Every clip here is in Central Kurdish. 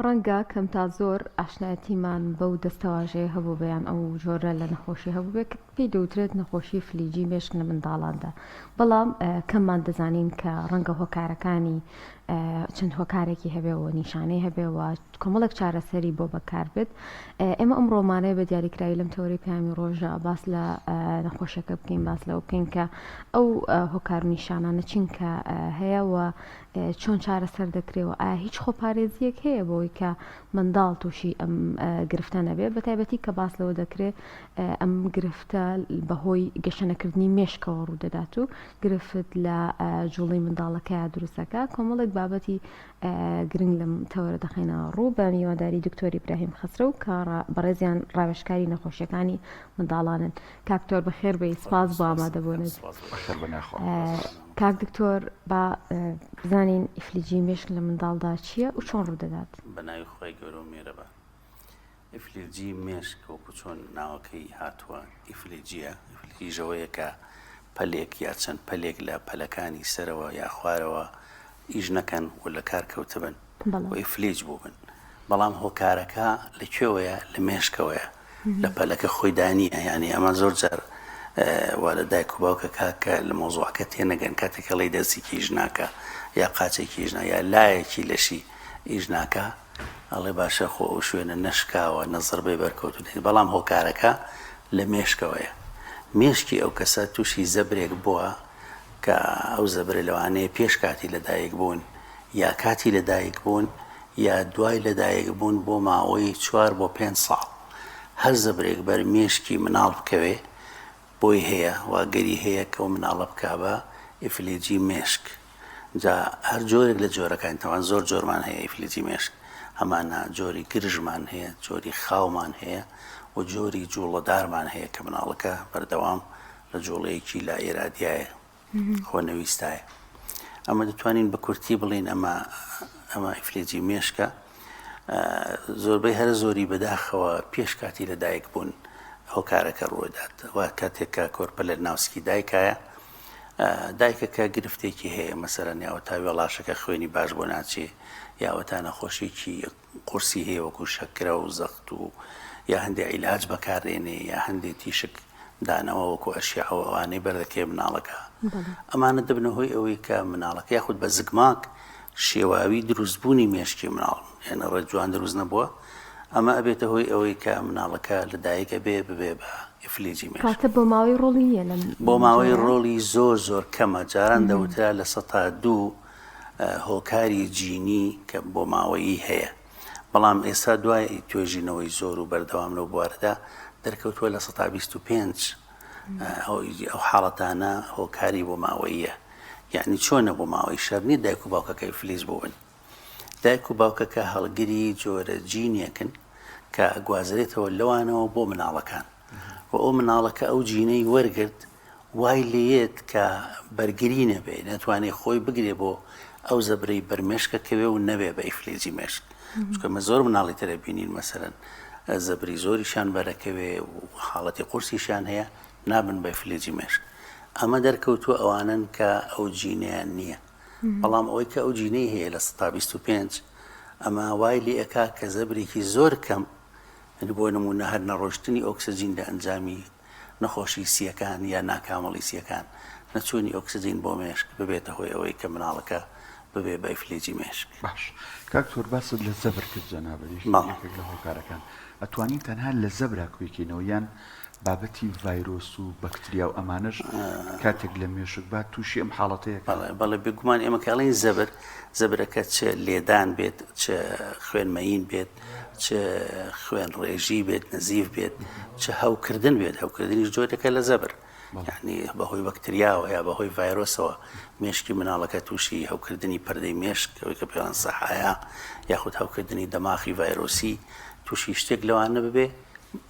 ڕەنگە کەم تا زۆر ئاشنایەتیمان بەو دەستەواژەیە هەبوو بەیان ئەو جۆرە لە نەخۆشی هەبوو بێت پێی دەوترێت نەخۆشی فلیجی مێشک لە منداڵاندا بەڵام کەممان دەزانین کە ڕەنگە هۆکارەکانی چەند هۆکارێکی هەبێەوە نیشانەی هەبێەوە کۆمەڵک چارەسەری بۆ بەکار بێت ئێمە ئەم ڕۆمانەیە بە دیاریکراوی لەم تەوەری پامی ڕۆژە باس لە نەخۆشیەکە بکەین باس لەو بکەین کە ئەو هۆکار نیشانانە چینکە هەیەەوە چۆن چارەسەر دەکرێەوە ئایا هیچ خۆپارێزیەک هەیە بۆی کە منداڵ تووشی ئەم گرفتە نەبێت بە تایبەتی کە باس لەوە دەکرێت ئەم گرفتە بەهۆی گەشەنەکردنی مێشکەوە ڕوودەدات و گرفت لە جوڵی منداڵەکە دروستەکە کۆمەڵێک بابەتی گرنگ لەم تەوەرە دەخێنەوە ڕوو بە میوەداری دکتۆری ئیبراهیم خەسرە و کە بەڕێزیان ڕاوێژکاری نەخۆشیەکانی منداڵانن. کاکتۆر بەخێر بێی سپاس بۆ ئامادەبوونت. کاک دکتۆر با بزانین ئیفلیجی مێشک لە منداڵدا چییە و چۆن ڕوودەدات؟ بەناوی خۆی گەورە و میێرەبە. ئیفلیجی مێشک وەکو چۆن ناوەکەی هاتووە ئیفلیجیە ئیفلیژەوەیە کە پەلێک یا چەند پەلێک لە پەلەکانی سەرەوە یا خوارەوە ئیش نەکەن و لە کار کەوتە بن و ئیفلیج بوو بن. بەڵام هۆکارەکە لەکوێوەیە لە مێشکەوەیە لە پەلەکە خۆی دانیە. یعنی ئەمە زۆر جار وا لە دایک و باوکە کاکە لە مۆزوعەکە تێنەگەن کاتێک کەڵی دەستێکی ئیش ناکە یا قاچێکی ئیش یا لایەکی لەشی ئیش ناکە ئەڵێ باشە خۆ ئەو شوێنە نەشکاوە نەزڕبەی بەرکەوتو دێت. بەڵام هۆکارەکە لە مێشکەوەیە. مێشکی ئەو کەسە تووشی زەبرێک بووە کە ئەو زەبرە لەوانەیە پێش کاتی لەدایک بوون یا کاتی لەدایک بوون یا دوای لەدایک بوون بۆ ماوەی 4 بۆ 5 ساڵ. هەر زەبرێک بەر مێشکی مناڵ بکەوێ بۆی هەیە واگەری هەیە کە ئەو مناڵە بکا بە ئیفلیجی مێشک. جا هەر جۆرێک لە جۆرەکان تەوان زۆر جۆرمان هەیە ئیفلیجی مێشک. هەمانە جۆری گرژمان هەیە، جۆری خاومان هەیە و جۆری جوڵەدارمان هەیە کە مناڵەکە بەردەوام لە جوڵەیەکی لا ئێرادایە خۆنەویستایە. ئەمە دەتوانین بە کورتی بڵین ئەمە ئیفلیجی مێشکە. زۆربەی هەر زۆری بەداخەوە پێش کاتی لەدایک بوون هۆکارەکە ڕوودات. وا کاتێککە کۆرپە لە ناوسکی دایکایە دایکەکە گرفتێکی هەیە مەسەرەن یاوە تا وێڵاشەکە خوێنی باش بۆ ناچێ یاوەتە نەخۆشیێکی قورسی هەیە وەکو شەکرە و زەخت و یا هەندێک عیلاج بەکارێنێ یا هەندێک تیشک دانەوە وەکو ئەشیاء ئەوانەی بەردەکێ مناڵەکە. ئەمانە دەبنە هۆی ئەوەی کە مناڵەکە یاخود بە زگماک شێواوی دروستبوونی مێشکی مناڵ یعنی ڕێ جوان دروست نەبووە. ئەمە ئەبێتە هۆی ئەوەی کە مناڵەکە لەدایکە بێ بە ئیفلیجی مێشک. کاتە بۆ ماوەی ڕۆڵی نییە بۆ ماوەی ڕۆڵی زۆر کەمە. جاران دەوترا لە 102 هۆکاری جینی کە بۆ ماوەیی هەیە. بەڵام ئێستا دوای توێژینەوەی زۆر و بەردەوام لەو بوارەدا دەرکەوتووە لە 125 ئەو حاڵەتانە هۆکاری بۆ ماوەییە. یعنی چۆنە بۆ ماوەی شەرنی دایک و باوکەکە ئیفلیج بوون. دایک و باوکەکە هەڵگری جۆرە جینێکن کە گوازرێتەوە لەوانەوە بۆ مناڵەکان و ئەو مناڵەکە ئەو جینەی وەرگرت وای لێت کە بەرگری نەبێ نەتوانێت خۆی بگرێ بۆ ئەو زەبرەی بەرمێشکەکەوێ و نەبێ بە ئیفلیجی مێشک. چکەمە زۆر مناڵی ترە بینین مەسەرەن زەبری زۆریشان بەرەکەوێ و حاڵەتی قورسیشان هەیە نابن بە ئیفلیجی مێشک. ئەمە دەرکەوتووە ئەوانن کە ئەو جینەیان نییە. بەڵام ئەوەی کە ئەو جینەی هەیە لە 125 ئەمە وای لێ ئەکا کە زەبرێکی زۆر کەم بۆ نمونە هەر نەڕۆشتنی ئۆکسجین لە ئەنجامی نەخۆشی سیەکان یا ناکامەڵی سیەکان نەچوونی ئۆکسجین بۆ مێشک ببێتە هۆی ئەوەی کە مناڵەکە ببێ بە ئیفلیجی مێشک. باش کاکتۆر باست لە زەبر کرد جەنابەت لە هۆکارەکان ئەتوانین تەنها لە زەبرا کوێکینەوە یان بابەتی ڤایرۆس و بەکتریا و ئەمانش کاتێک لە مێشک بات تووشی ئەم حاڵەتەیە؟ بەڵێ بگومان ئێمە کاڵین زەبرەکە چه لێدان بێت چه خوێنمەین بێت چه خوێن ڕێژی بێت نزیف بێت چه هەوکردن بێت هەوکردنیش جۆرێکە لە زەبر. یعنی بەهۆی بەکتریاوە یا بەهۆی ڤایرۆسەوە مێشکی مناڵەکە تووشی هەوکردنی پەردەی مێشک ئەوەی کە پێیان سەحایە یاخود هەوکردنی دەماخی ڤایرۆسی تووشی شتێک لەوانە ببێ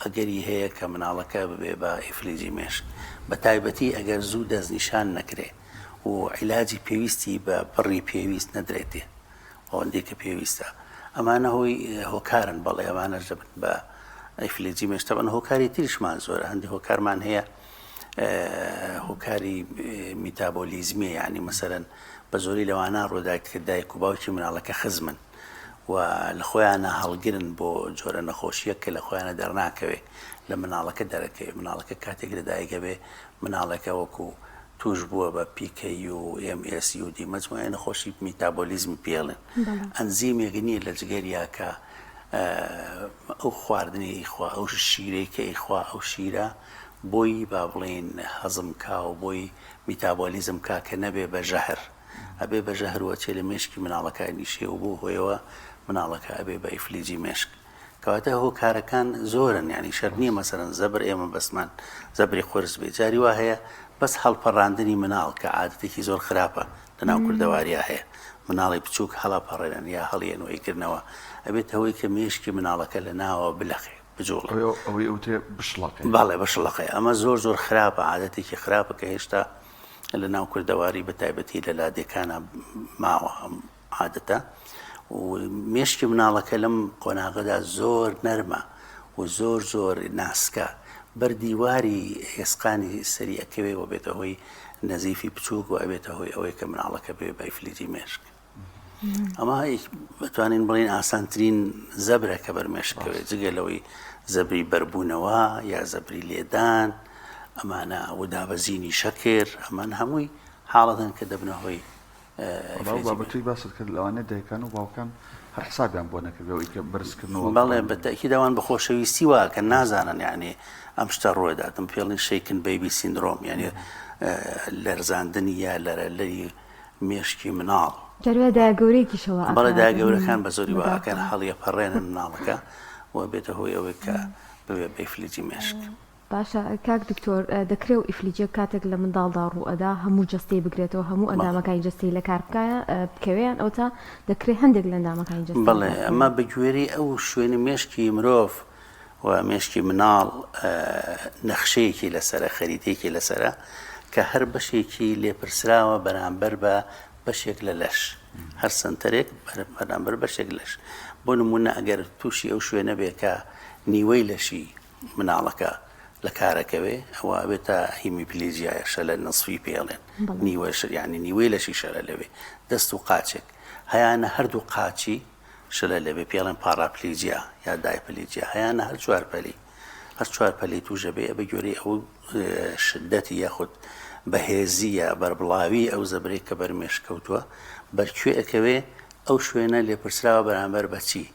ئەگەری هەیە کە مناڵەکە ببێ بە ئیفلیجی مێشک. بە تایبەتی ئەگەر زوو دەستنیشان نەکرێ و عیلاجی پێویستی بە بڕی پێویست نەدرێتێ ئەوەندەی کە پێویستە ئەمانە هۆی هۆکارن. بەڵێ ئەمانەش دەبن بە ئیفلیجی مێشک. تەبەن هۆکاری تریشمان زۆرە. هەندێک هۆکارمان هەیە هۆکاری میتابۆلیزمیە یعنی مەسەرەن بە زۆری لەوانە ڕۆداکە دایک و باوکی مناڵەکە خزمن و لە خۆیانە هەڵگرن بۆ جۆرە نەخۆشیە کە لە خۆیانە دەرناکەوێ لە مناڵەکە دەرەکەوێ مناڵەکە کاتێک لەدایکە بێ مناڵەکە وەکو توش بووە بە پیکەی و MSUD مجموعە نەخۆشی میتابۆلیزمی پێڵێن ئەنزیمێک نییە لە جگەریا کە ئەو خواردنی ئیخوا ئەو شیرەی کە ئیخوا ئەو شیرە بۆی با بڵێن هەزم کا و بۆی میتابۆلیزم کا کە نەبێ بە ژەهر ئەبێ بە ژەهرەوە چێ لە مێشکی مناڵەکانی شێ و بۆ هۆیەوە مناڵەکە ئەبێ بە ئیفلیجی مێشک کەواتە هۆکارەکان زۆرن ینی شەر نییە مەسەرەن زەبر ئێمە بەسمان زەبری خۆرس بێ جاری وا هەیە بەس هەڵپەڕاندنی مناڵ کە عادەتێکی زۆر خراپە لەناو کوردەواریە هەیە مناڵی بچووک هەڵاپەڕێنن یا هەڵیێنەوەی کردنەوە ئەبێت هەوەی کە مێشکی مناڵەکە لە ناوە بلەخێ بجوڵ باڵێ بەشڵەقەی ئەمە زۆر زۆر خراپە عادەتێکی خراپە کە هێشتا لە ناو کوردەواری بە تایبەتی لە لادێکانە ماوە عادەتە و مێشکی مناڵەکە لەم قۆناغەدا زۆر نەرمە و زۆر زۆر ناسکە بەردیواری هێسقانی سەری ئەکەوێ و بێتە هۆی نەزیفی بچووک و ئەبێتە هۆی ئەوەی کە مناڵەکە بێ بە ئیفلیجی مێشک ئەمە بتوانین بڵین ئاسانترین زەبرە کە بەرمێشکەوێ جگە لەوەی زەبری بەربوونەوە یا زەبری لێدان ئەمانە وەدابەزینی شەکر ئەمان هەمووی حاڵەتن کە دەبنە هۆی بابەتی باست کرد لەوانێ دایکان و باوکان هەر حسابیان بۆ نەکردەوەی کە بەرزکردنەوە بەڵێ بەتەکی داوان بە خۆشەویستی وا کە نازانن یعنی ئەم شتە ڕۆیداتم پێڵین شەیکن بەیبی سیندرۆم یعنی لەرزاندنی یا لەرەلەری مێشکی مناڵ جەروە داگەورەیەکیشەوە بەڵێ داگەورەکان بە زۆری واکەن هەڵیە پەڕێنن مناڵەکە و بێتە هۆی ئەوەی کە ببێ بە ئیفلیجی مێشک باشە کاک دکتۆر دەکرێت و ئیفلیجە کاتێک لە منداڵدا ڕوئەدا هەموو جستەی بگرێتەوە هەموو ئەندامەکانی جستی لە کار بکەوێیان ئەو تا دەکرێت هەندێک لە ئەندامەکانی جست بڵێ ئەمە بەگوێری ئەو شوێنی مێشکی مرۆڤ و مێشکی مناڵ نەخشەیەکی لەسرە خەریتێکی لەسرە کە هەر بەشێکی لێپرسراوە بەرامبەر بە بەشێک لە لەش هەر سنتەرێک بەرامبەر بەشێک لەش بۆ نمونە ئەگەر تووشی ئەو شوێنە بێ کە نیوەی لەشی مناڵەکە لە کارەکەوێ ئەوە بێتە هیمیپلیجیایە شەلە نسفی پێڵێن نیوەش یعنی نیوەی لەشی شەلە لەوێ دەست و قاچێک هەیانە هەردوو قاچی شەلە لەوێ پێڵێن پاراپلیجیا یا دایپلیجیا هەیانە هەر چوار پەلی توژە بێ بە گوێرەی ئەو شدەتی یاخود بەهێزیە بەربڵاوی ئەو زەبرێک کە بەرمێش کەوتووە بەرکوێ ئەکەوێ ئەو شوێنە لێپرسراوە بەرامبەر بەچی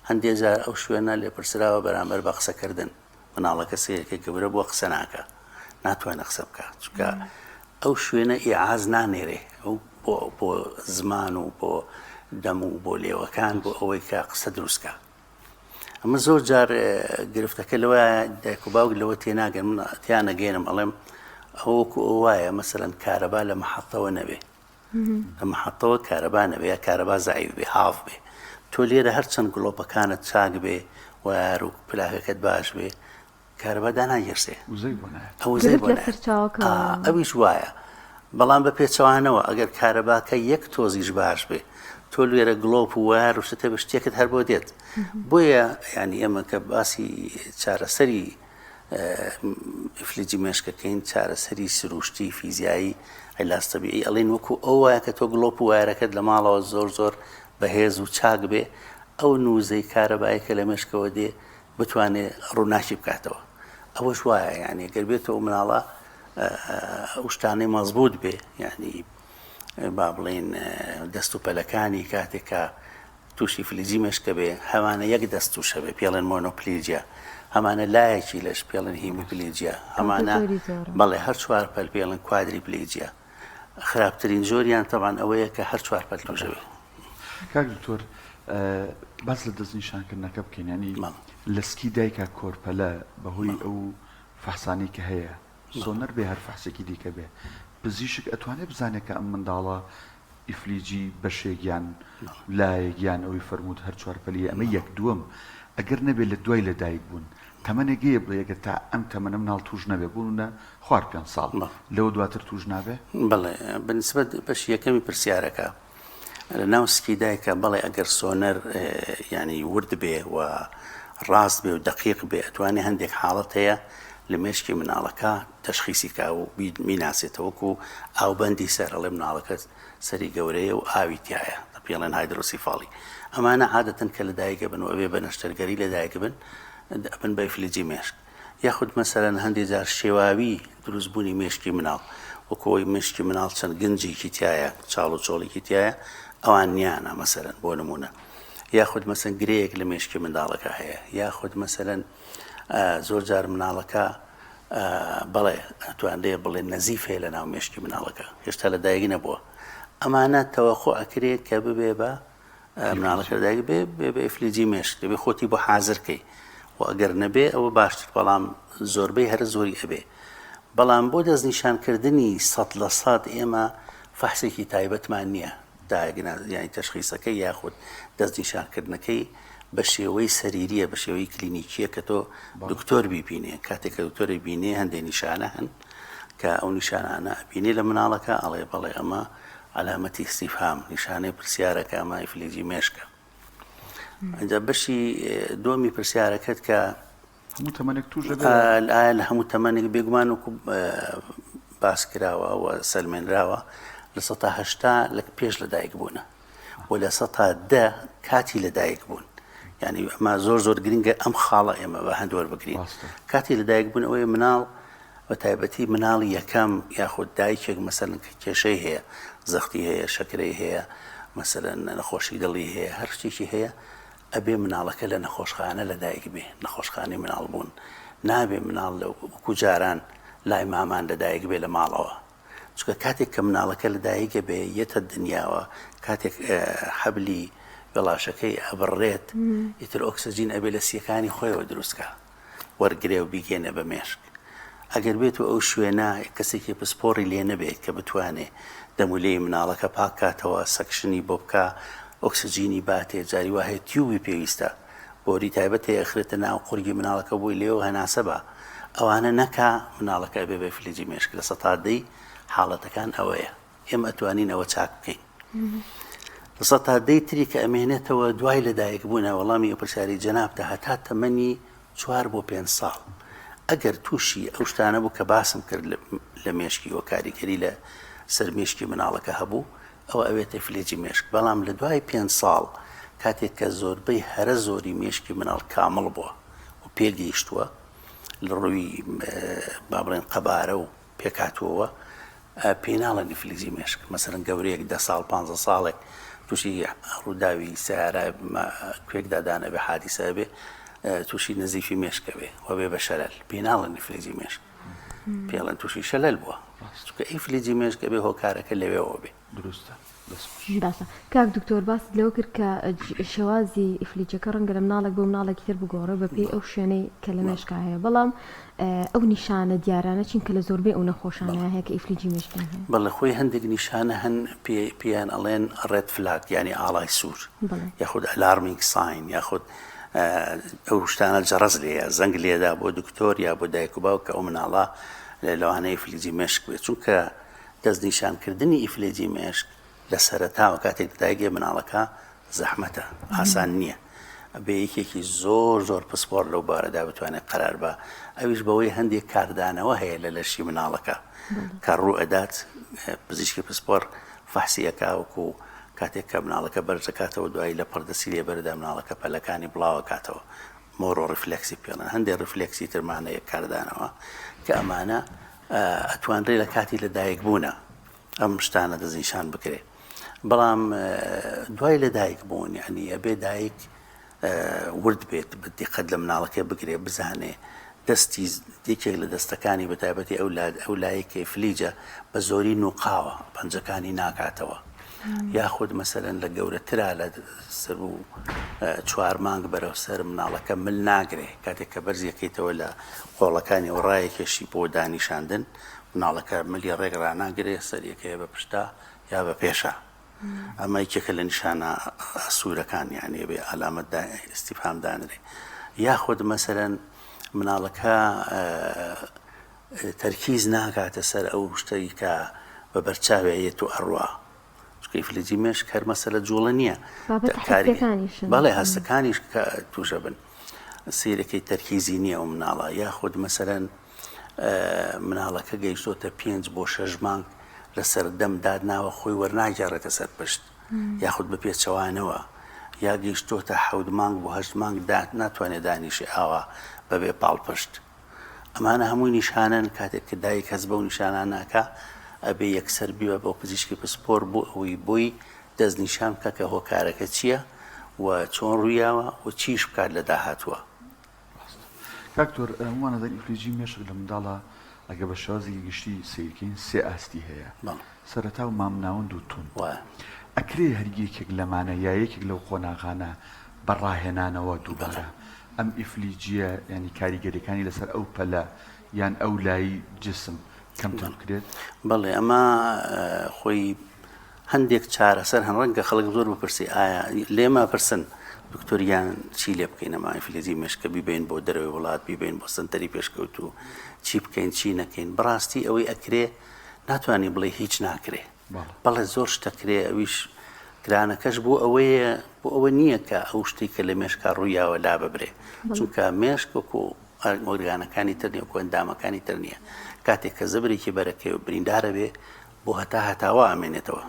هەندێک جار ئەو شوێنە لێپرسراوە بەرامبەر بە قسەکردن مناڵەکە سەیەکە گەورە بۆ قسە ناکە ناتوانێت قسە بکات چونکە ئەو شوێنە ئیعاز نانێرێ ئەو بۆ زمان و بۆ دەم و بۆ لێوەکان بۆ ئەوەی کە قسە دروستکە ئەمە زۆر جار گرفتەکە لەوە دایک و باوک لەوە تێناگەن من تیانەگەێنم ئەڵێم ئەوەکو ئەو وایە مەسەرەن کارەبا لە مەحەطەوە نەبێ لە مەحەطەوە کارەبا نەبێ یا کارەبا زایف بێ هاف بێ تۆ لێرە هەرچەند گڵۆپەکانت چاک بێ و یار و پلاکەکەت باش بێ کارەبا داناگیرسێ ئەویش وایە بەڵام بە پێچەوانەوە ئەگەر کارەباکە یەک تۆزیش باش بێ تۆ لێرە گڵۆپ و وار و شتە بە شتێکت هەر بۆ دێت بۆیە ینی ئێمە کە باسی چارەسەری ئیفلیجی مێشکەکەین چارەسەری سروشتی فیزیایی عیلاج تەبیعی ئەڵێن وەکو ئەو وایە کە تۆ گڵۆپ و وایرەکەت لە ماڵەوە زۆر زۆر بەهێز و چاک بێ ئەو نووزەی کارەبایی کە لە مێشکەوە دێ بتوانێت ڕووناکی بکاتەوە ئەوەش وایە یعنی گەر بێتەوە مناڵە ئەو شتانەی مەزبوط بێ یعنی با بڵێن دەست و پەلەکانی کاتێکە تووشی فلیجی مێشکە بێ هەمانە یەک دەست تووشە بێ پێڵێن مۆنۆپلیجیا هەمانە لایەکی لەش پێڵێن هیمیپلیجیا هەمانە بەڵێ هەر چوار پەل پێڵێن کوادریپلیجیا خراپترین زۆریان تەبان ئەوەیە کە هەر چوار پەل تووشە بێ کاک دکتۆر باس لە دەستنیشانکردنەکە بکەین ینی لەسکی دایکە کۆرپەلە بەهۆی ئەو فەحسانی کە هەیە سۆنەر بێ هەر فەحسێکی دیکە بێ پزیشک ئەتوانێت بزانێت کە ئەم منداڵە ئیفلیجی بەشێکیان لایەکیان ئەوی فەرمووت هەر چوارپەلیە ئەمە یەک دووەم ئەگەر نەبێت لە دوای لەدایک بوون تەمەنێگەیە بڵێگە تا ئەم تەمەنە مناڵ توش نەبێ بوونە خوار 5 ساڵ لەوە دواتر توش نابێ بڵێ بەنسبەت بەش یەکەمی پرسیارەکە لە ناو سکی دایکە بەڵێ ئەگەر سۆنەر ینی ورد بێ و ڕاست بێ و دقیق بێ ئەتوانێ هەندێک حاڵەت هەیە لە مێشکی مناڵەکە تەشخیسی کا و میناسێتەوەکو ئاوبەندی سەر ئەڵێ مناڵەکە سەری گەورەیە و ئاوی تایە پێڵێن هایدرۆسیفاڵی ئەمانە عادەتەن کە لەدایکە بن و ئەوێ بە نەشتەرگەری لەدایک بن بن بە ئیفلیجی مێشک. یاخود مەسەلەن هەندێک جار شێواوی دروستبوونی مێشکی مناڵ وەکەوەی مشکی مناڵ چەند گنجێکی تایە چاڵ و چۆڵێکی تایە ئەوان نیانە مەسەلەن بۆ نمونە. یاخود مەسەن گرەیەک لە مێشکی منداڵەکە هەیە، یاخود مەسەلەن زۆر جار مناڵەکە بەڵێ ئەتوانرێ بڵێ نەزیف هەیە لە ناو مێشکی مناڵەکە هێشتا لەدایک نەبووە، ئەمانە تەوەخۆ ئەکرێت کە ببێ بە مناڵەکە لەدایک بێ بە ئیفلیجی مێشک دەبێ خۆتی بۆ حازرکەی و ئەگەر نەبێ ئەوە باشتر، بەڵام زۆربەی هەر زۆری ئەبێ. بەڵام بۆ دەستنیشانکردنی 100% ئێمە فەحسێکی تایبەتمان نییە یانی تەشخیصەکەی یاخود دەستنیشانکردنەکەی بە شێوەی سەریریە بە شێوەی کلینیکیە کە تۆ دکتۆر بیبینێ. کاتێک کە دکتۆری بینێ هەندێک نیشانە هەن کە ئەو نیشانانە بینێ لە مناڵەکە ئەڵێ بەڵێ ئەمە علامەتی استیفهام، نیشانەی پرسیارەکە ئەمە ئیفلیجی مێشکە. ئەنجا بەشی دومی پرسیارەکەت کە هەموو تەمەنێک توش لە هەموو تەمەنێک بێگومان وکو باس کراوە و سەلمێنراوە لە 1970 لە پێش لەدایک بوونە و لە 1910 کاتی لەدایک بوون. یعنی ئەمە زۆر گرنگە ئەم خاڵە ئێمە بە هەندوەر بگرین. کاتی لەدایک بوون ئەوەی مناڵ بە تایبەتی مناڵی یەکەم یاخود دایکێک مەسەلەن کێشەی هەیە، زەختی هەیە، شەکرەی هەیە، مەسەلەن نەخۆشی دڵی هەیە، هەر شتێکی هەیە ئەبێ مناڵەکە لە نەخۆشخانە لەدایک بێ، نەخۆشخانەی مناڵ بوون. نابێ مناڵ لە وەکو جاران لای مامان لەدایک بێ لە ماڵەوە، چونکە کاتێک کە مناڵەکە لەدایکە بێ یەتە دنیاوە، کاتێک حەبلی گەڵاشەکەی ئەبڕێت ئیتر ئۆکسجین ئەبێ لە سیەکانی خۆیەوە دروستکە وەرگرێ و بیگێنە بە مێشک. ئەگەر بێت و ئەو شوێنە کەسێکی پسپۆڕی لێ نەبێت کە بتوانێ دەمولەی مناڵەکە پاک کاتەوە، سەکشنی بۆ بکە، ئۆکسجینی باتێ، جاری وهەیە تیوبی پێویستە بۆری تایبەت ئەخرێتە ناو قورگی مناڵەکە بووی لێەوە هەناسە بە ئەوانە نەکا مناڵەکە بێ بە ئیفلیجی مێشک. لە 100 حاڵەتەکان ئەوەیە، ئێمە ئەتوانین ئەوە چاک بکەین. لە 100 تری کە ئەمێنێتەوە دوای لەدایک بوونە وەڵامی ئەو پرسیاری جەنابتە هەتا تەمەنی 4 بۆ 5 ساڵ ئەگەر تووشی ئەو شتانە بوو کە باسم کرد لە مێشکی و کاریگەری لە سەر مێشکی مناڵەکە هەبوو ئەوە ئەوێتە ئیفلیجی مێشک. بەڵام لە دوای 5 ساڵ کاتێک کە زۆربەی هەرە زۆری مێشکی مناڵ کامڵ بووە و پێگەیشتووە لە ڕووی با بڵێن قەبارە و پێکاتووەوە پێناڵەن ئیفلیجی مێشک. مەسەلەن گەورەیەک 10 ساڵ 15 ساڵێک تووشی ڕووداوی سیارە کوێکدادانە بێ حادیسە بێ تووشی نەزیفی مێشکە بێ و بێ بە شەلەل پێناڵەن ئیفلیجی مێشک، پێڵەن تووشی شەلەل بووە، چونکە ئیفلیجی مێشکە بێ هۆکارەکە لەوێەوە بێ. دروستە. باشە کاک دکتۆر باس لەوە کرد کە شێوازی ئیفلیجەکە ڕەنگە لە مناڵێک بۆ مناڵێکی تر بگۆڕێ بەپێی ئەو شوێنەی کە لە مێشکا هەیە، بەڵام ئەو نیشانە دیارانە چین کە لە زۆربەی ئەو نەخۆشانە هەیە کە ئیفلیجی مێشکیان هەیە. بەڵێ خۆی هەندێک نیشانە هەن پێیان ئەڵێن ڕێد فلاگ یعنی ئاڵای سوور یاخود ئەلارمینگ ساین یاخود ئەو شتانە جەڕەز لێیە زەنگ لێدا بۆ دکتۆر یا بۆ دایک و باوک کە ئەو مناڵە لەوانەیە ئیفلیجی مێشک بێت، چونکە دەستنیشانکردنی ئیفلیجی مێشک لە سەرەتاوە کاتێک دایگێ مناڵەکە زەحمەتە، ئاسان نییە، بێ یەکێکی زۆر پسپۆر لەو بارەدا بتوانێت قەرار بە. ئەویش بەوەی هەندێک کاردانەوە هەیە لە لەشی مناڵەکە کە ڕوو ئەدات پزیشکی پسپۆر فەحسیەکە وەکو کاتێک کە مناڵەکە بەرزەکاتەوە دوایی لە پەردەسی لێ بەردا مناڵەکە پەلەکانی بڵاوە کاتەوە مۆرۆ ڕفلێکسی پێڵێن، هەندێک ڕفلێکسی ترمانەیە کاردانەوە کە ئەمانە ئەتوانرێت لە کاتی لەدایک بوونە ئەم شتانە دەستنیشان بکرێت. بەڵام دوای لەدایک بوون یعنی ئەبێ دایک ورد بێت بەدیقەت لە مناڵەکە بگرێ بزانێ دەستی دیکێک لە دەستەکانی بەتایبەتی ئەو لایەکە ئیفلیجە بە زۆری نوقاوە پەنجەکانی ناکاتەوە، یاخود مەسەلەن لە گەورەترا لە سەر و 4 مانگ بەرەو سەر مناڵەکە مل ناگرێ کاتێک کە بەرزیەکەیتەوە لە قۆڵەکانی و ڕایەکێشی بۆ دانیشاندن مناڵەکە ملی ڕێک ڕناگرێ سەریەکەیە بە پشتا یا بە پێشە. ئەمە یەکێکە لە نیشانە سوورەکان یعنی بێ ئالامەت ئیستیفهام دانرێ. یاخود مەسەلەن مناڵەکە تەرکیز ناکاتە سەر ئەو شتەی کە بە بەرچاوێت و ئەڕوا، چونکە ئیفلیجی مێشک هەر مەسەلە جوڵە نییە، بەڵێ هەستەکانیش کە تووشە بن سیرەکەی تەرکیزی نییە ئەو مناڵە. یاخود مەسەلەن مناڵەکە گەیشتۆتە 5 بۆ 6 مانگ لەسەر دەم دادناوە خۆی وەرناگێڕێتە سەر پشت یاخود بە پێچەوانەوە یا گەیشتۆتە 7 مانگ بۆ 8 مانگ ناتوانێت دانیشی ئاوا بەبێ پاڵپشت. ئەمانە هەمووی نیشانن کاتێک کە دایک کەس بەو نیشانان ناکە ئەبێ یەکسەر بیوە بۆ پزیشکی پسپۆر بۆ ئەوەی بۆی دەستنیشان بکە کە هۆکارەکە چییە و چۆن ڕوویاوە و چیش بکات لە داهاتووە. کاکتۆر وانە دەن ئیفلیجی مێشک لە منداڵە ئەگە بە شازی گشتی سیرکەین 3 ئاستی هەیە سەرەتا و مامناوەند و تون ئەکرێ هەرگیەکێک لەمانە یا یەکێک لەو قۆناغانە بەڕاهێنانەوە دووبارە ئەم ئیفلیجیە ینی کاریگەریەکانی لەسەر ئەو پەلە یان ئەو لای جسم کەمتر بکرێت. بەڵێ ئەمە خۆی هەندێک چارەسەر هەن ڕەنگە خەڵک زۆر بپرسی ئایا لێمە پرسن دکتۆریان چی لێ بکەین ئەمە ئیفلیجی مێشکە بیبین بۆ دەرەوەی وڵات بیبین بۆ سنتەری پێشکەوت و چی بکەین چی نەکەین. بەڕاستی ئەوەی ئەکرێ ناتوانانی بڵێ هیچ ناکرێ بەڵێ زۆر شتەکرێ ئەویش گرانەکەش بۆ ئەوە نییە کە ئەو شتی کە لە مێشکا ڕوویاوە لا ببرێ چونکە مێشک وەکو ئۆرگانەکانی تر نیە وەکو ئەندامەکانی تر نییە کاتێک کە زەبرێکی بەرەکەی و بریندارە بێ بۆ هەتاوە ئامێنێتەوە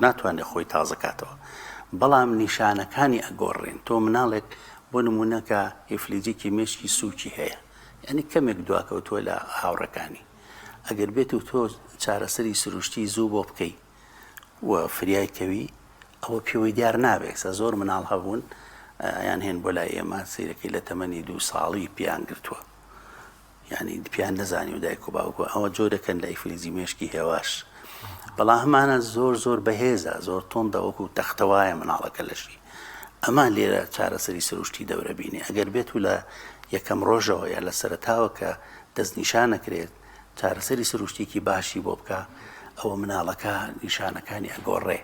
ناتوانێت خۆی تازەکاتەوە بەڵام نیشانەکانی ئەگۆڕێن. تۆ مناڵێک بۆ نمونونەکە ئیفلیجێکی مێشکی سووکی هەیە یعنی کەمێک دواکەوتووە لە هاوڕەکانی ئەگەر بێت و تۆ چارەسەری سروشتی زوو بۆ بکەی و فریای کەوی ئەوە پێوەی دیار نابێت زۆر مناڵ هەبوون یان هێن بۆ لای ئێمە سیرەکەی لە تەمەنی 2 ساڵی پیان گرتووە یعنی پیان نەزانی و دایک و باوکو ئەوە جۆرەکەن لە ئیفلیجی مێشکی هێواش بەڵام هەمانە زۆر بەهێزە زۆر تۆندە وەکو تەختەوایە مناڵەکە لەشی ئەمان لێرە چارەسەری سروشتی دەورە بینێ ئەگەر بێت و لە یەکەم ڕۆژەوە یا لە سەرەتاوە کە دەستنیشان نەکرێت چارەسەری سروشتێکی باشی بۆ بکە ئەوە مناڵەکە نیشانەکانی ئەگۆڕێ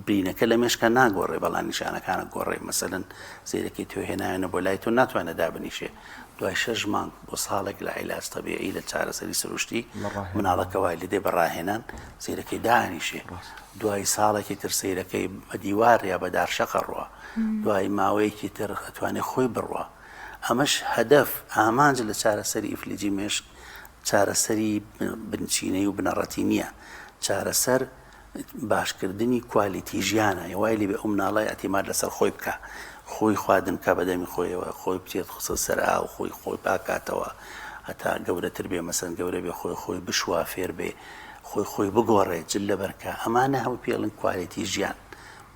برینەکە لە مێشکە ناگۆڕێ بەڵام نیشانەکانە گۆڕێ مەسەلەن زیرەکەی تۆ هێنایەنە بۆ لای تۆ ناتوانێت دابنیشێ دوای 6 مانگ بۆ ساڵێک لە عیلاج تەبیعی لە چارەسەری سروشتی مناڵەکە وای لێدێ بەڕاهێنان زیرەکەی دانیشێ دوای ساڵێکی تر سیرەکەی بە دیوار یا بە دارشەقە ڕوە دوای ماوەیەکی تر ئەتوانێت خۆی بڕوە. ئەمەش هەدەف ئامانج لە چارەسەری ئیفلیجی مێشک چارەسەری بنچینەی و بنەڕەتی نییە چارەسەر باشکردنی کوالیتی ژیانە یوای لێ بێ ئەو مناڵای ئەتیماد لەسەر خۆی بکە خۆی خواردن کا بەدەمی خۆیەوە خۆی بچێت خسە سەرا و خۆی پاکاتەوە هەتا گەورەتر بێ مەسەن گەورە بێ خۆی بشوا فێر بێ خۆی بگۆڕێت جل لەبەرکە ئەمانە هەموو پێڵن کوالیتی ژیان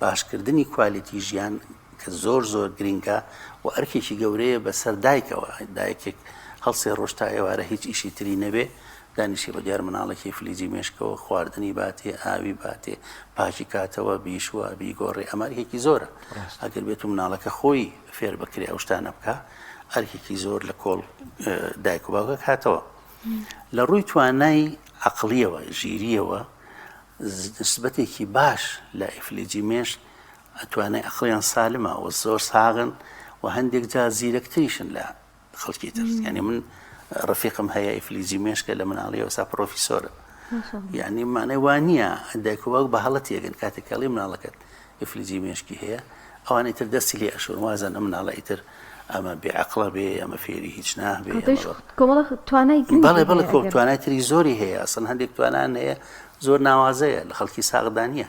باشکردنی کوالیتی ژیان کە زۆر گرنگە و ئەرکێکی گەورەیە بەسەر دایکەوە دایکێک هەڵسێ ڕۆژ تا ئێوارە هیچ ئیشی تری نەبێ دانیشی بە دیار مناڵێکی ئیفلیجی مێشکەوە خواردنی باتێ ئاوی باتێ پاچی کاتەوە بیشوە بیگۆڕێ ئەمارێکی زۆرە ئەگەر بێت و مناڵەکە خۆی فێر بکرێ ئەو شتانە بکە ئەرکێکی زۆر لە کۆڵ دایک و باوکە هاتەوە. لە ڕووی توانای عەقڵیەوە ژیریەوە نسبەتێکی باش لە ئیفلیجی مێشک توانای عەقڵیان سالمە و زۆر ساغن و هەندێک جا زیرەکتریشن لە خەڵکی تر یعنی من ڕفیقم هەیە ئیفلیجی مێشکە لە مناڵی ئەوسا پرۆفیسۆرە یعنی مانای وانە دایک و باوک بە هەڵەت یەگەن کاتێکەڵی مناڵەکەت ئیفلیجی مێشکی هەیە ئەوانەی تر دەستی لێ ئەشور وازن ئەم مناڵی تر ئەمە بێعەقڵە بێ ئەمە فێری هیچ نابێ بەڵێ کۆ توانای تری زۆری هەیە ئەسڵ هەندێک توانان هەیە زۆر ناوازەیە لە خەڵکی ساغدانیە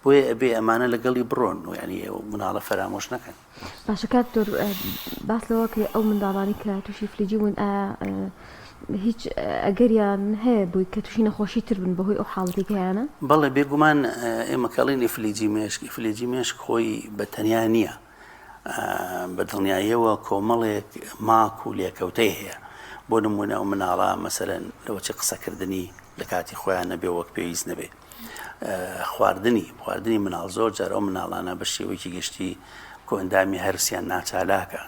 بۆیە ئەبێ ئەمانە لەگەڵی بڕۆن و ینی مناڵە فەرامۆش نەکەن. باشەکات دۆر باس لەوەکە ئەو منداڵانی کە تووشی فلیجی بوون هیچ ئەگەریان هەیە بووی کە تووشی نەخۆشی تر بن بەهۆی ئەو حاڵەتێکیانە بەڵێ بێگومان ئێمە کەڵین ئیفلیجی مێشک خۆی بە تەنیا نییە بە دڵنیاییەوە کۆمەڵێک ماک و لێکەوتەی هەیە بۆ نمونە ئەو مناڵە مەسەرەن لەوە چ قسەکردنی لە کاتی خۆیان نەبێ وەک پێویست نەبێ خواردنی مناڵ زۆر جار ئەو مناڵانە بە شێوەیەکی گشتی کۆندامی هەرسیان ناچالاکە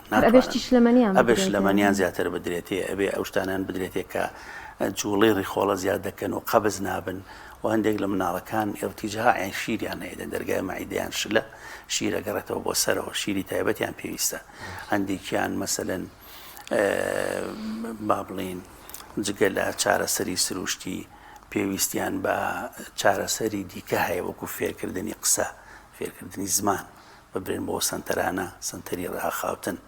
ئەبێ شلەمەنیان زیاتر بدرێتێ ئەبێ ئەو شتانیان بدرێتێ کە جوڵەی ڕیخۆڵە زیاد دەکەن و قەبز نابن و هەندێک لە مناڵەکان ئێرتیجاعیان شیریان هەیە دەرگای مەعیدەیان شلە شیرە گەڕێتەوە بۆ سەرەوە شیری تایبەتیان پێویستە هەندێکیان مەسەلەن با بڵین جگە لە چارەسەری سروشتی پێویستیان بە چارەسەری دیکە هەیە وەکو فێرکردنی قسە فێرکردنی زمان ببرێن بۆ سنتەرانە سنتەری ڕاخاوتن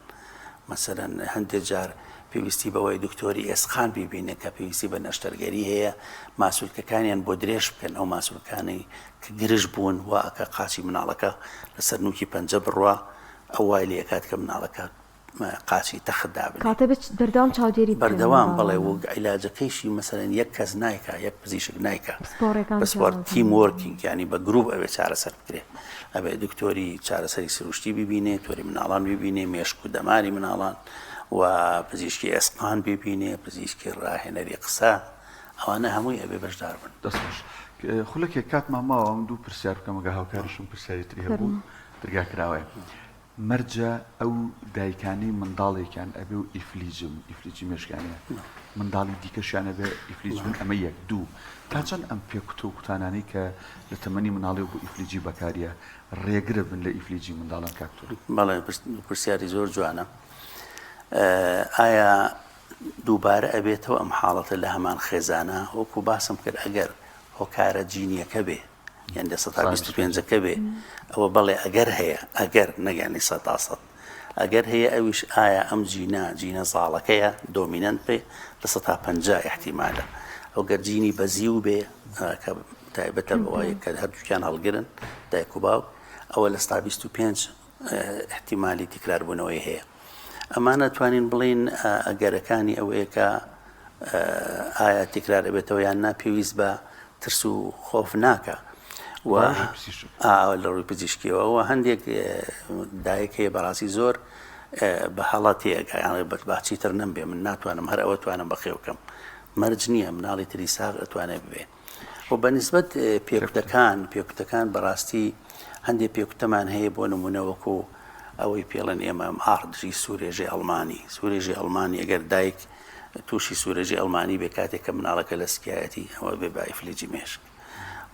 مەسەلەن هەندێک جار پێویستی بەوەی دکتۆری ئێسقان ببینێ کە پێویستی بە نەشتەرگەری هەیە ماسوولکەکانیان بۆ درێژ بکەن ئەو ماسوولکانەی کە گرژ بوون واکە قاچی مناڵەکە لەسەر نوکی پەنجە بڕوا ئەو وای لێ کات کە مناڵەکە قاچی تەخدا بن کاتە بەردەوام چاودێری بەردەوام بڵێ و عیلاجەکەیشی مەسەرەن یەک کەس نایکە یەک پزیشک نایکە بەسپۆر تیم وەرکینگ ینی بە گروپ ئەوێ چارەسەر بکرێ ئەبێ دکتۆری چارەسەری سروشتی ببینێ تۆری مناڵان ببینێ مێشک و دەماری مناڵان و پزیشکی ئێسقان ببینێ پزیشکی ڕاهێنەری قسە ئەوانە هەمووی ئەبێ بەشدار بن. دەستخۆش خولەکێک کاتمان ماوە ئەم دوو پرسیار بکەم ئەگە هاوکاریشم پرسیارێتری هەبوو دەرگاکراوە مەرجە ئەو دایکانی منداڵێکیان ئەبێ و ئیفلیجی مێشکانەیە منداڵی دیکەشیانە بێ ئیفلیج بن ئەمە یەک دوو تا چەند ئەم پێکوتە و کوتانانی کە لە تەمەنی مناڵی بۆ ئیفلیجی بەکاریە ڕێگرە بن لە ئیفلیجی منداڵان کاکتۆر؟ بەڵێ پرسیاری زۆر جوانە. ئایا دووبارە ئەبێتەوە ئەم حاڵەتە لە هەمان خێزانە وەکو باسم کرد ئەگەر هۆکارە جینیەکە بێ یان 125ەکە بێ ئەوە بەڵێ ئەگەر هەیە ئەگەر نەگەانی 100 ئەگەر هەیە ئەویش ئایا ئەم جینە زاڵەکەیە دۆمینەنت بێ لە 150 احتیمالە ئەو گەرجینی بەزی و بێ کە تایبەتە بەوەیە کە هەردووکیان هەڵگرن دایک و باوک ئەوە لە 125 احتیمالی تکراربوونەوەی هەیە. ئەمانە توانین بڵین ئەگەرەکانی ئەوەیە کە ئایا تکرار ئەبێتەوە یان ناپێویست بە ترس و خۆف ناکە لە ڕووی پزیشکیەوە هەندێک دایک هەیە بەڕاستی زۆر بە هەڵاتەیەگە باچی تر نەمبێ من ناتوانم هەر ئەوە توانم بەخێ بکەم مەرج نییە مناڵی تری ساغ ئەتوانێت ببێ و بەنسبەت پێکوتەکان بەڕاستی هەندێک پێکوتەمان هەیە بۆ نمونەوەکو ئەوەی پێڵێن ئێمە ئاردژی سوورێژی ئەڵمانی ئەگەر دایک تووشی سوورێژی ئەڵمانی بێ کاتێک کە مناڵەکە لە سکایەتی ئەوە بێ با ئیفلیجی مێشک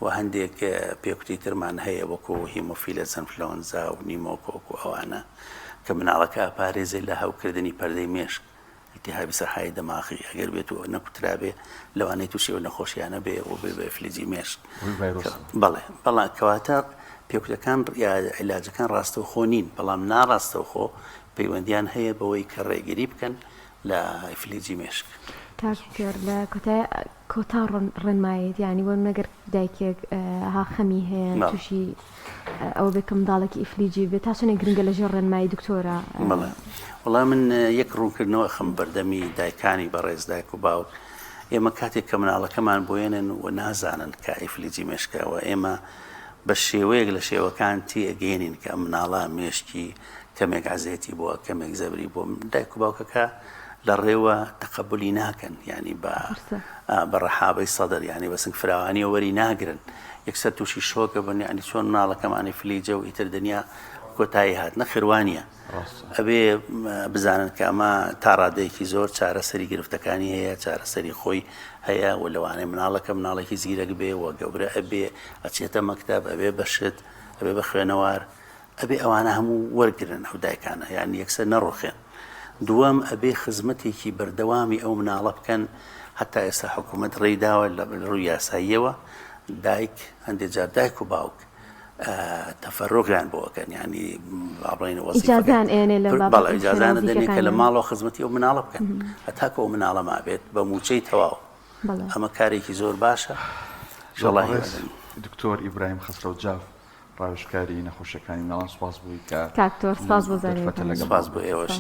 و هەندێک پێکوتی ترمان هەیە وەکو هیمۆفیلە ئینفلۆنزا و نیمۆکۆک و ئەوانە کە مناڵەکە ئاپارێزێ لە هەوکردنی پەردەی مێشک ئیلتیهابی سەرحایی دەماغی ئەگەر بێت و نەکوترابێ لەوانەیە تووشی و نەخۆشیانە بێ و بێ بە ئیفلیجی مێشک. بەڵێ کەواتە پێکوتەکان یا عیلاجەکان ڕاستەوخۆ نین بەڵام ناڕاستەوخۆ پەیوەندیان هەیە بەوەی کە ڕێگیری بکەن لە ئیفلیجی مێشک. کاکتۆر لە کۆتا ڕێنمایەت ینی وەم نەگەر دایکێک ها خەمی هەیە تووشی ئەوە بێکە منداڵێکی ئیفلیجی بێت تا چەنێک گرنگە لەژێر ڕێنمایی دکتۆرە؟ وەڵام من یەک ڕوونکردنەوە خەم بەردەمی دایکانی بەڕێز دایک و باوک ئێمە کاتێک کە مناڵەکەمان بۆێنن و نازانن کە ئیفلیجی مێشکەوە ئێمە بە شێوەیەک لە شێوەکان تێگەێنین کە مناڵە مێشکی کەمێک عزێتی بووە کەمێک زەبری بۆ دایک و باوکەکە لە ڕێوە تەقەبولی ناکەن ینی بە ڕەحابەی سەدر ینی بە سنگ فراوانی وەری ناگرن یەکسەر تووشی شۆکە بن ینی چۆن مناڵەکەمانی فلیجە و ئیتر دنیا کۆتایی هات نەخێوانیە ئەبێ بزانن کە ئەمە تا ڕادەیەکی زۆر چارەسەری گرفتەکانی هەیە چارەسەری خۆی هەیە و لەوانەیە مناڵێکی زیرەک بێ و گەورە ئەبێ ئەچێتە مەکتەب ئەبێ بەشت ئەبێ بە خوێنەوار ئەبێ ئەوانە هەموو وەرگرن ئەو دایکانە یانی یەکسەر نەڕۆخێن. دووەم ئەبێ خزمەتێکی بەردەوامی ئەو مناڵە بکەن هەتا ئێستا حکوومەت ڕێداوە لە ڕووی یاساییەوە دایک هەندێک جار دایک و باوک تەفەرۆگران بۆکەن ینی بڵێن ئیجازانە دەنێ کە لە ماڵەوە خزمەتی ئەو مناڵە بکەن هەتاکە ئەو مناڵە مابێت بە موچەی تەواو ئەمە کارێکی زۆر باشە. دکتۆر ئیبراهیم خەسرەوجاف ڕاوێژکاری نەخۆشیەکانی مناڵان سوپاس بووی کە کاکتۆر سپاس بۆ زانینەکان. سپاس بۆ ئێوەش.